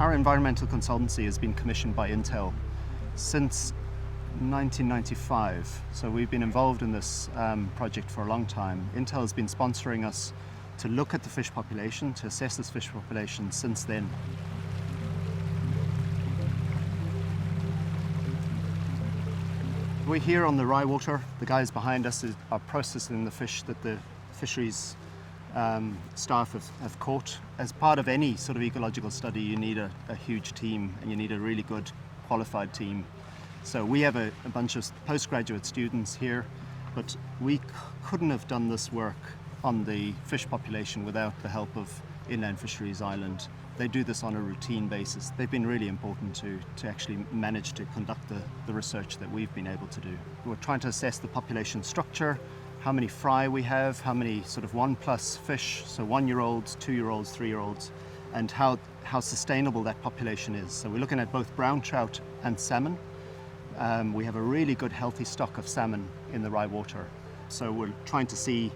Our environmental consultancy has been commissioned by Intel since 1995. So we've been involved in this project for a long time. Intel has been sponsoring us to look at the fish population, to assess this fish population since then. We're here on the Rye water. The guys behind us are processing the fish that the fisheries staff have caught. As part of any sort of ecological study, you need a huge team, and you need a really good qualified team. So we have a bunch of postgraduate students here, but we couldn't have done this work on the fish population without the help of Inland Fisheries Ireland. They do this on a routine basis. They've been really important to actually manage to conduct the research that we've been able to do. We're trying to assess the population structure, how many fry we have, how many sort of 1+ fish, so 1-year-olds, 2-year-olds, 3-year-olds, and how sustainable that population is. So we're looking at both brown trout and salmon. We have a really good healthy stock of salmon in the Rye water. So we're trying to see,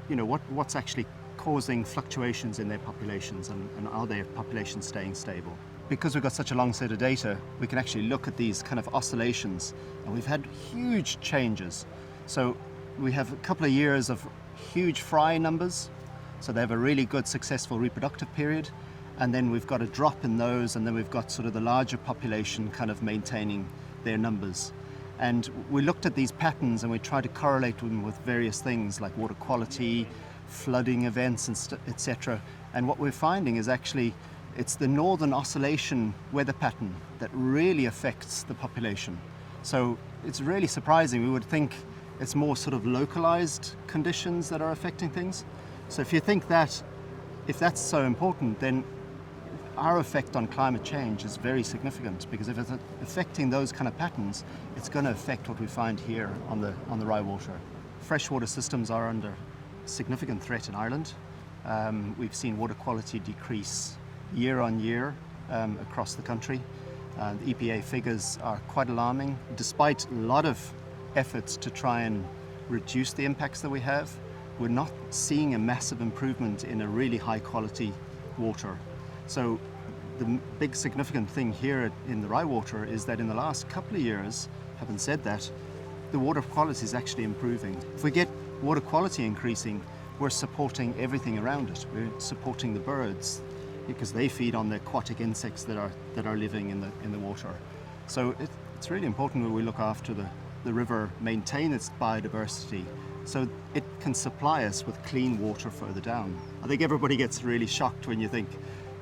what's actually causing fluctuations in their populations, and are their populations staying stable. Because we've got such a long set of data, we can actually look at these kind of oscillations, and we've had huge changes. So we have a couple of years of huge fry numbers, so they have a really good successful reproductive period, and then we've got a drop in those, and then we've got sort of the larger population kind of maintaining their numbers. And we looked at these patterns and we tried to correlate them with various things like water quality, flooding events, etc. And what we're finding is actually it's the northern oscillation weather pattern that really affects the population. So it's really surprising. We would think it's more sort of localized conditions that are affecting things. So if you think that, if that's so important, then our effect on climate change is very significant, because if it's affecting those kind of patterns, it's going to affect what we find here on the Rye water. Freshwater systems are under significant threat in Ireland. We've seen water quality decrease year on year across the country. The EPA figures are quite alarming. Despite a lot of efforts to try and reduce the impacts that we have, we're not seeing a massive improvement in a really high quality water. So the big significant thing here in the Rye water is that in the last couple of years, having said that, the water quality is actually improving. If we get water quality increasing, we're supporting everything around it. We're supporting the birds because they feed on the aquatic insects that are living in the water. So it's really important that we look after the river, maintain its biodiversity, so it can supply us with clean water further down. I think everybody gets really shocked when you think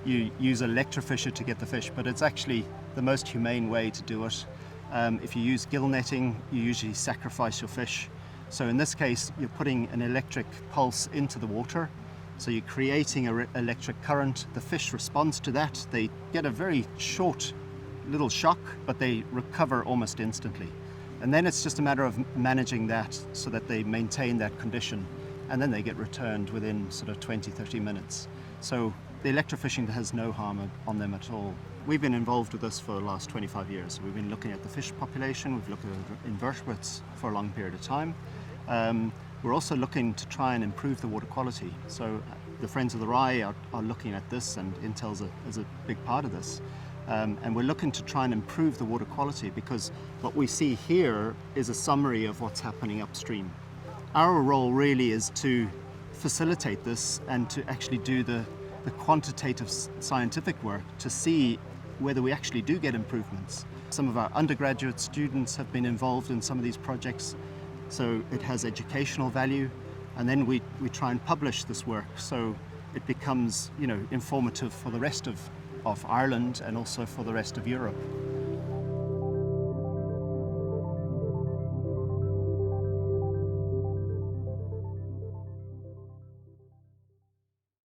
you use an electrofisher to get the fish, but it's actually the most humane way to do it. If you use gill netting, you usually sacrifice your fish. So in this case, you're putting an electric pulse into the water. So you're creating an electric current. The fish responds to that. They get a very short little shock, but they recover almost instantly. And then it's just a matter of managing that so that they maintain that condition, and then they get returned within sort of 20-30 minutes. So the electrofishing has no harm on them at all. We've been involved with this for the last 25 years. We've been looking at the fish population, we've looked at invertebrates for a long period of time. We're also looking to try and improve the water quality. So the Friends of the Rye are looking at this, and Intel's is a big part of this. And we're looking to try and improve the water quality, because what we see here is a summary of what's happening upstream. Our role really is to facilitate this and to actually do the quantitative scientific work to see whether we actually do get improvements. Some of our undergraduate students have been involved in some of these projects, so it has educational value, and then we try and publish this work so it becomes informative for the rest of Ireland and also for the rest of Europe.